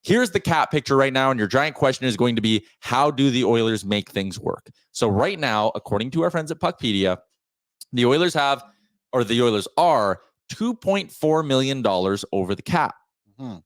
here's the cap picture right now, and your giant question is going to be, how do the Oilers make things work? So right now, according to our friends at Puckpedia, the Oilers are $2.4 million over the cap. Mm-hmm.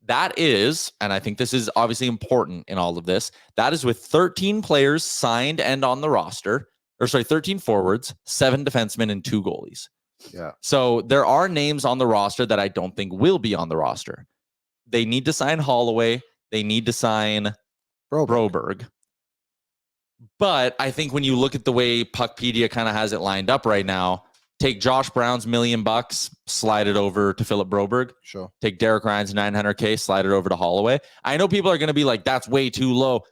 That is, and I think this is obviously important in all of this, that is with 13 players signed and on the roster, 13 forwards, 7 defensemen, and 2 goalies. Yeah. So there are names on the roster that I don't think will be on the roster. They need to sign Holloway. They need to sign Broberg. But I think when you look at the way Puckpedia kind of has it lined up right now, take Josh Brown's $1 million, slide it over to Philip Broberg. Sure. Take Derek Ryan's $900K, slide it over to Holloway. I know people are going to be like, that's way too low.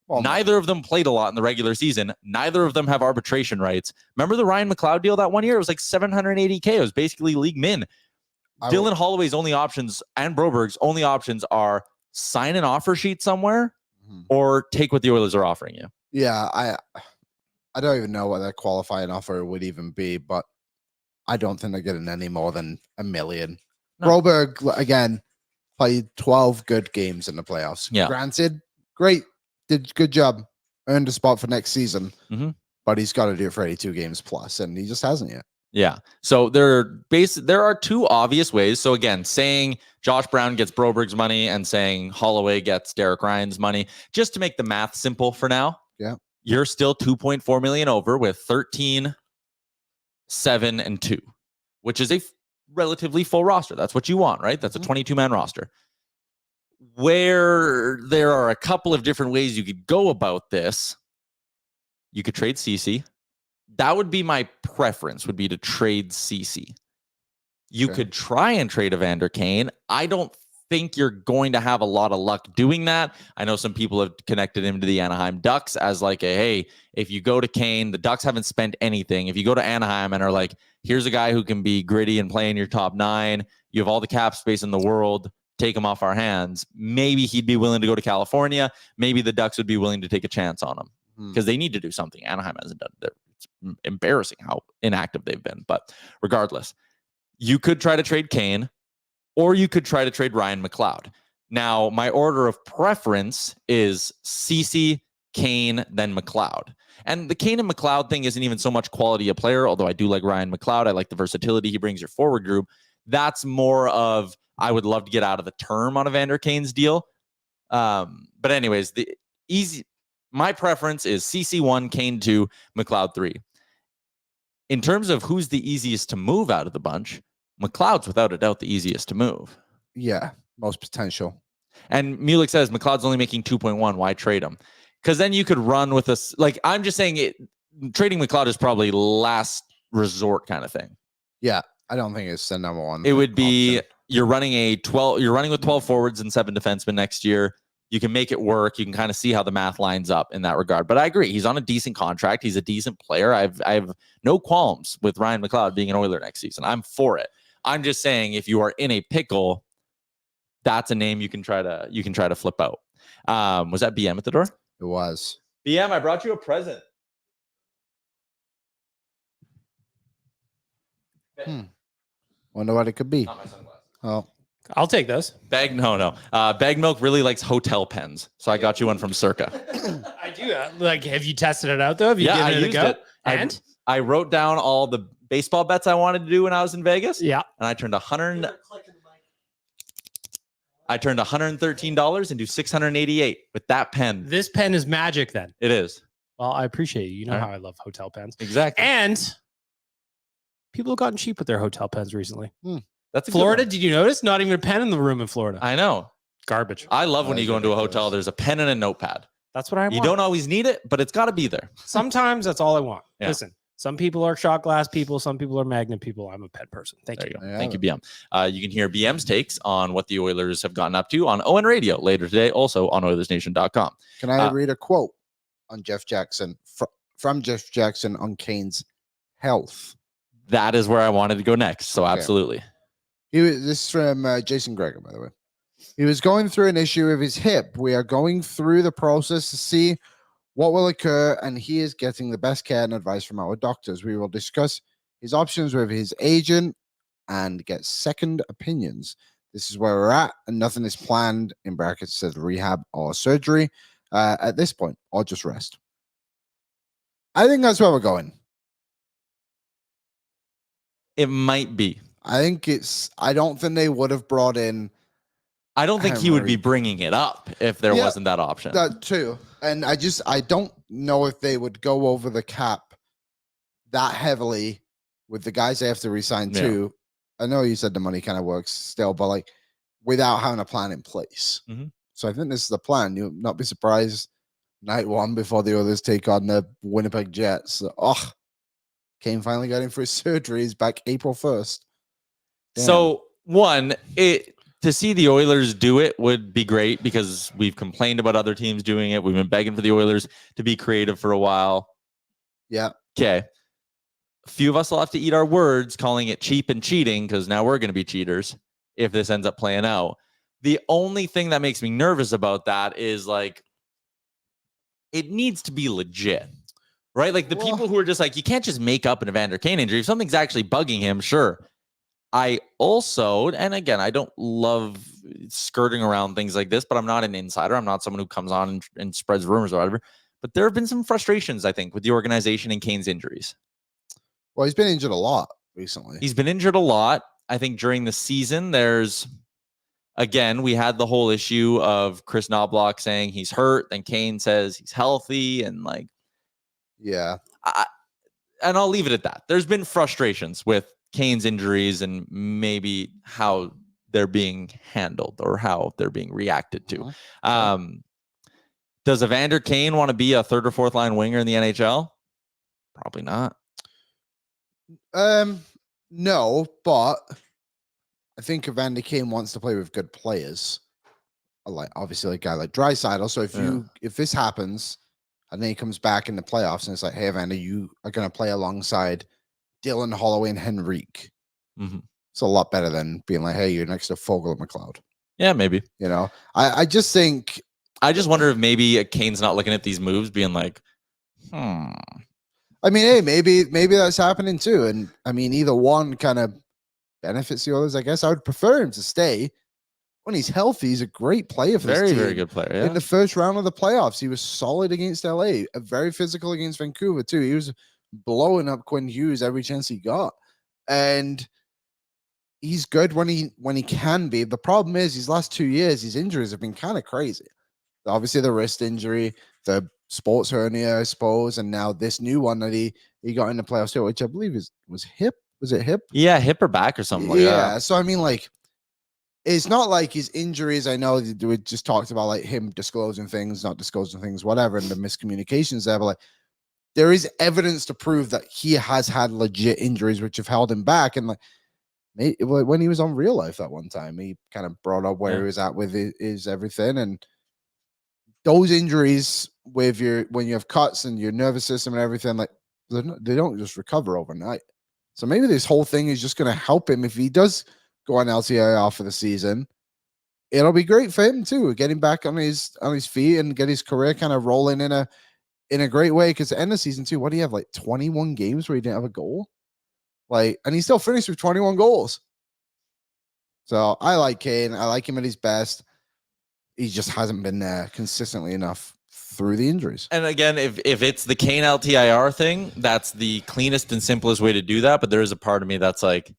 Well, neither of them played a lot in the regular season. Neither of them have arbitration rights. Remember the Ryan McLeod deal that one year? It was like $780K. It was basically league min. Dylan Holloway's only options and Broberg's only options are sign an offer sheet somewhere or take what the Oilers are offering you. Yeah, I don't even know what their qualifying offer would even be, but I don't think they're getting any more than $1 million. No. Broberg, again, played 12 good games in the playoffs. Yeah. Granted, great, did good job, earned a spot for next season, but he's got to do it for 82 games plus, and he just hasn't yet. Yeah. So there are 2 obvious ways. So again, saying Josh Brown gets Broberg's money and saying Holloway gets Derek Ryan's money, just to make the math simple for now. Yeah. You're still $2.4 million over with 13, 7, and 2, which is a relatively full roster. That's what you want, right? That's a 22-man roster. Where there are a couple of different ways you could go about this. You could trade Ceci. That would be my preference, would be to trade Ceci. You could try and trade Evander Kane. I don't think you're going to have a lot of luck doing that. I know some people have connected him to the Anaheim Ducks as like hey, if you go to Kane, the Ducks haven't spent anything. If you go to Anaheim and are like, here's a guy who can be gritty and play in your top 9, you have all the cap space in the world, take him off our hands. Maybe he'd be willing to go to California. Maybe the Ducks would be willing to take a chance on him because they need to do something. Anaheim hasn't done it. It's embarrassing how inactive they've been. But regardless, you could try to trade Kane, or you could try to trade Ryan McLeod. Now, my order of preference is Ceci, Kane, then McLeod. And the Kane and McLeod thing isn't even so much quality of player, although I do like Ryan McLeod. I like the versatility he brings your forward group. That's more of, I would love to get out of the term on Evander Kane's deal. But anyways, my preference is Ceci 1, Kane 2, McLeod 3. In terms of who's the easiest to move out of the bunch, McLeod's without a doubt the easiest to move. Yeah, most potential. And Mulek says McLeod's only making 2.1. Why trade him? Because then you could run with us. Like, I'm just saying trading McLeod is probably last resort kind of thing. Yeah, I don't think it's the number one. It would be option. You're running with 12 forwards and 7 defensemen next year. You can make it work. You can kind of see how the math lines up in that regard. But I agree. He's on a decent contract. He's a decent player. I have no qualms with Ryan McLeod being an Oiler next season. I'm for it. I'm just saying, if you are in a pickle, that's a name you can try to flip out. Was that BM at the door? It was. BM, I brought you a present. Wonder what it could be. Not my sunglasses. Oh. I'll take those. Bag Milk really likes hotel pens, so I got you one from Circa. I do. Like, have you tested it out though? Have you given it a go? And I wrote down all the baseball bets I wanted to do when I was in Vegas. Yeah, and I turned $113 into $688 with that pen. This pen is magic. Then it is. Well, I appreciate you. You know how I love hotel pens. Exactly. And people have gotten cheap with their hotel pens recently. That's Florida. Did you notice? Not even a pen in the room in Florida. I know. Garbage. I love when you go into a hotel, there's a pen and a notepad. That's what I want. You don't always need it, but it's got to be there. Sometimes that's all I want. Yeah. Listen, some people are shot glass people. Some people are magnet people. I'm a pen person. Thank you. Yeah. Thank you, BM. You can hear BM's takes on what the Oilers have gotten up to on ON Radio later today, also on Oilersnation.com. Can I read a quote on Jeff Jackson from Jeff Jackson on Kane's health? That is where I wanted to go next. So absolutely. This is from Jason Greger, by the way. He was going through an issue with his hip. We are going through the process to see what will occur, and he is getting the best care and advice from our doctors. We will discuss his options with his agent and get second opinions. This is where we're at, and nothing is planned, in brackets says rehab or surgery at this point, or just rest. I think that's where we're going. It might be. I don't think they would have brought in. I don't think he would be bringing it up if there wasn't that option. That too. And I don't know if they would go over the cap that heavily with the guys they have to resign too. I know you said the money kind of works still, but like without having a plan in place. Mm-hmm. So I think this is the plan. You'll not be surprised night one before the others take on the Winnipeg Jets. Kane finally got in for his surgeries back April 1st. Damn. So to see the Oilers do it would be great because we've complained about other teams doing it. We've been begging for the Oilers to be creative for a while. Yeah. Okay. A few of us will have to eat our words calling it cheap and cheating because now we're going to be cheaters if this ends up playing out. The only thing that makes me nervous about that is like it needs to be legit, right? Like the people who are just like, you can't just make up an Evander Kane injury. If something's actually bugging him, sure. I also, and again, I don't love skirting around things like this, but I'm not an insider. I'm not someone who comes on and spreads rumors or whatever. But there have been some frustrations, I think, with the organization and Kane's injuries. Well, he's been injured a lot recently. He's been injured a lot. I think during the season, again, we had the whole issue of Chris Knobloch saying he's hurt, and Kane says he's healthy, and like, yeah. And I'll leave it at that. There's been frustrations with Kane's injuries and maybe how they're being handled or how they're being reacted to. Does Evander Kane want to be a third or fourth line winger in the NHL? Probably not. No, but I think Evander Kane wants to play with good players. Like obviously a guy like Draisaitl. So if this happens and then he comes back in the playoffs and it's like, hey Evander, you are going to play alongside Dylan Holloway and Henrique. Mm-hmm. It's a lot better than being like, hey, you're next to Fogle and McLeod. Yeah, maybe. You know, I just think. I just wonder if maybe Kane's not looking at these moves being like, I mean, hey, maybe that's happening too. And I mean, either one kind of benefits the others, I guess. I would prefer him to stay. When he's healthy, he's a great player for this team. Very good player. Yeah. In the first round of the playoffs, he was solid against LA, very physical against Vancouver too. He was blowing up Quinn Hughes every chance he got, and he's good when he can be. The problem is these last 2 years, his injuries have been kind of crazy. Obviously, the wrist injury, the sports hernia, I suppose, and now this new one that he got in the playoffs too, which I believe was hip. Was it hip? Yeah, hip or back or something like that. Yeah. So I mean, like, it's not like his injuries. I know we just talked about like him disclosing things, not disclosing things, whatever, and the miscommunications there. But like, there is evidence to prove that he has had legit injuries which have held him back. And like, when he was on Real Life that one time, he kind of brought up where he was at with his everything. And those injuries when you have cuts and your nervous system and everything, like they don't just recover overnight. So maybe this whole thing is just going to help him if he does go on LTIR for the season. It'll be great for him too, getting back on his feet and get his career kind of rolling in a great way. Because at the end of season 2, what do you have, like 21 games where he didn't have a goal? Like, and he still finished with 21 goals. So I like Kane. I like him at his best. He just hasn't been there consistently enough through the injuries. And again, if it's the Kane LTIR thing, that's the cleanest and simplest way to do that. But there is a part of me that's like,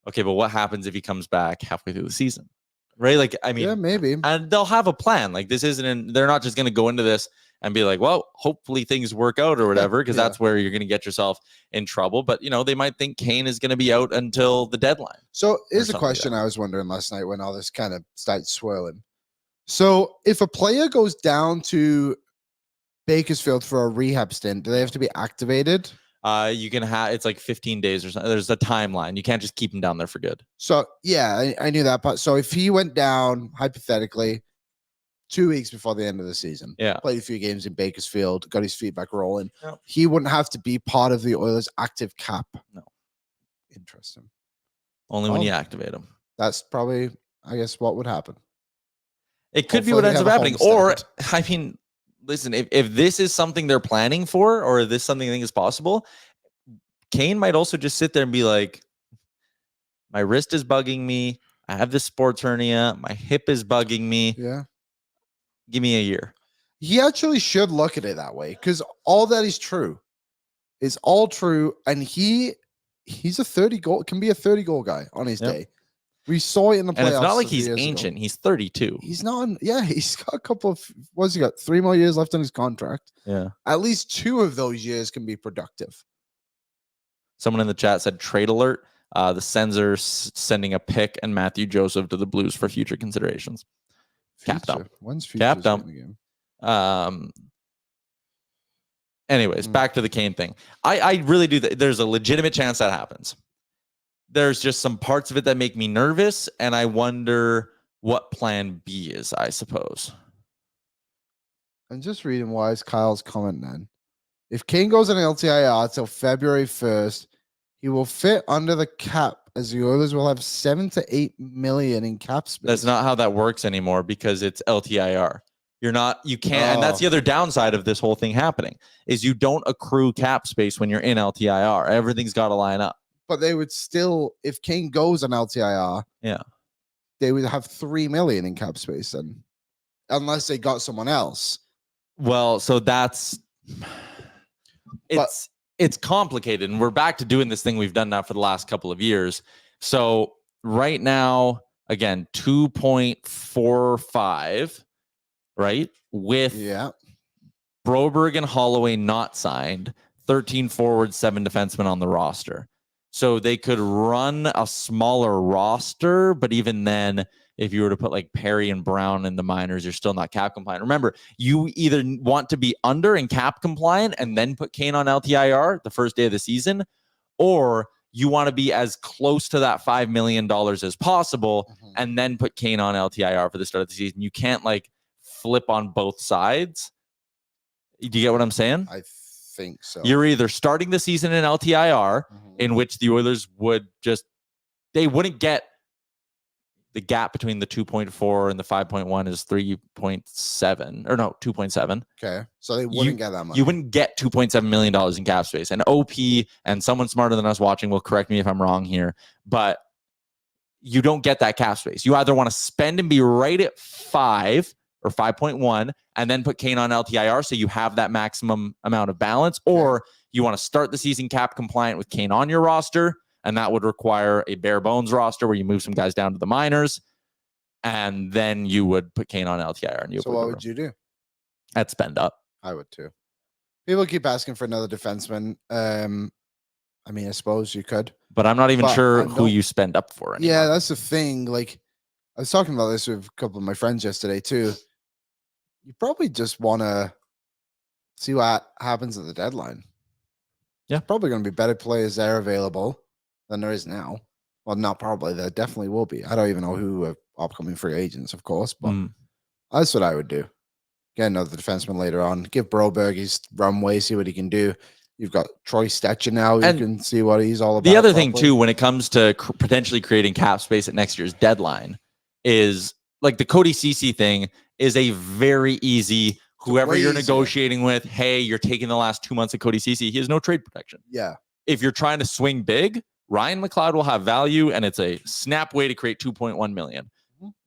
okay, but what happens if he comes back halfway through the season? Right? Like, I mean, yeah, maybe. And they'll have a plan. Like, this isn't, they're not just going to go into this and be like, well, hopefully things work out or whatever, because that's where you're going to get yourself in trouble. But, you know, they might think Kane is going to be out until the deadline. So here's a question I was wondering last night when all this kind of started swirling. So if a player goes down to Bakersfield for a rehab stint, do they have to be activated? You can have, it's like 15 days or something. There's a timeline. You can't just keep him down there for good. So yeah, I knew that part. So if he went down hypothetically 2 weeks before the end of the season, played a few games in Bakersfield, got his feet back rolling, he wouldn't have to be part of the Oilers' active cap. No. Interesting. Only when you activate him. That's probably, I guess, what would happen. It could be what ends up happening. Or, I mean, listen, if this is something they're planning for, or this something they think is possible, Kane might also just sit there and be like, my wrist is bugging me. I have this sports hernia. My hip is bugging me. Yeah. Give me a year. He actually should look at it that way because all that is true. Is all true. And he's a 30 goal, can be a 30 goal guy on his day. We saw it in the playoffs. And it's not like a few he's years ancient. ago. He's 32. He's not. He's got a couple of. What's he got? 3 more years left on his contract. Yeah. At least 2 of those years can be productive. Someone in the chat said trade alert. The Sens are sending a pick and Matthew Joseph to the Blues for future considerations. Cap dump. When's future? Cap dump. Game? Anyways, back to the Kane thing. I really do. There's a legitimate chance that happens. There's just some parts of it that make me nervous, and I wonder what plan B is, I suppose. I'm just reading Wise Kyle's comment then. If Kane goes on LTIR till February 1st, he will fit under the cap as the Oilers will have 7 to 8 million in cap space. That's not how that works anymore because it's LTIR. You can't, and that's the other downside of this whole thing happening is you don't accrue cap space when you're in LTIR. Everything's got to line up. But they would still, if Kane goes on LTIR, they would have 3 million in cap space then, unless they got someone else. Well, so it's complicated, and we're back to doing this thing we've done now for the last couple of years. So right now, again, 2.45, right? With Broberg and Holloway not signed, 13 forwards, 7 defensemen on the roster. So they could run a smaller roster, but even then, if you were to put like Perry and Brown in the minors, you're still not cap compliant. Remember, you either want to be under and cap compliant and then put Kane on LTIR the first day of the season, or you want to be as close to that $5 million as possible and then put Kane on LTIR for the start of the season. You can't like flip on both sides. Do you get what I'm saying? I think so. You're either starting the season in LTIR, in which the Oilers they wouldn't get the gap between the 2.4 and the 5.1 is 3.7 or no, 2.7. Okay. So they wouldn't get that much. You wouldn't get $2.7 million in cap space. And OP and someone smarter than us watching will correct me if I'm wrong here, but you don't get that cap space. You either want to spend and be right at 5 or 5.1 and then put Kane on LTIR so you have that maximum amount of balance, or you want to start the season cap compliant with Kane on your roster, and that would require a bare bones roster where you move some guys down to the minors, and then you would put Kane on LTIR. And so what would you do? I'd spend up. I would too. People keep asking for another defenseman. I mean, I suppose you could. But I'm not even sure who you spend up for anymore. Yeah, that's the thing. Like, I was talking about this with a couple of my friends yesterday too. You probably just want to see what happens at the deadline. Yeah. Probably going to be better players there available than there is now. Well, not probably. There definitely will be. I don't even know who are upcoming free agents, of course, but that's what I would do. Get another defenseman later on. Give Broberg his runway, see what he can do. You've got Troy Stetcher now. You can see what he's all about. The other thing, too, when it comes to potentially creating cap space at next year's deadline is like the Cody Ceci thing is a very easy, whoever you're negotiating with, hey, you're taking the last 2 months of Cody Ceci. He has no trade protection. Yeah. If you're trying to swing big, Ryan McLeod will have value, and it's a snap way to create $2.1 million.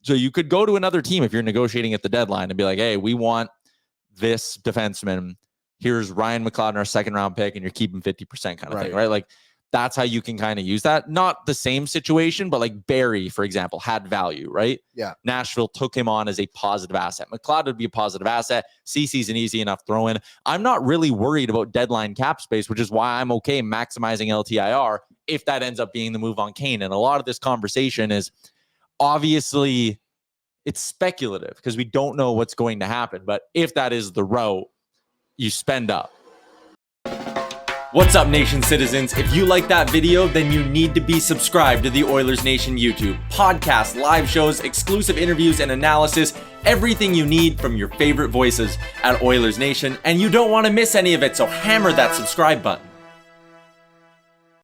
So you could go to another team if you're negotiating at the deadline and be like, hey, we want this defenseman. Here's Ryan McLeod in our second round pick, and you're keeping 50% kind of thing, right? Like, that's how you can kind of use that. Not the same situation, but like Barry, for example, had value, right? Yeah. Nashville took him on as a positive asset. McLeod would be a positive asset. CC's an easy enough throw in. I'm not really worried about deadline cap space, which is why I'm okay maximizing LTIR if that ends up being the move on Kane. And a lot of this conversation is obviously it's speculative because we don't know what's going to happen. But if that is the route, you spend up. What's up, Nation citizens? If you like that video, then you need to be subscribed to the Oilers Nation YouTube. Podcasts, live shows, exclusive interviews, and analysis. Everything you need from your favorite voices at Oilers Nation. And you don't want to miss any of it, so hammer that subscribe button.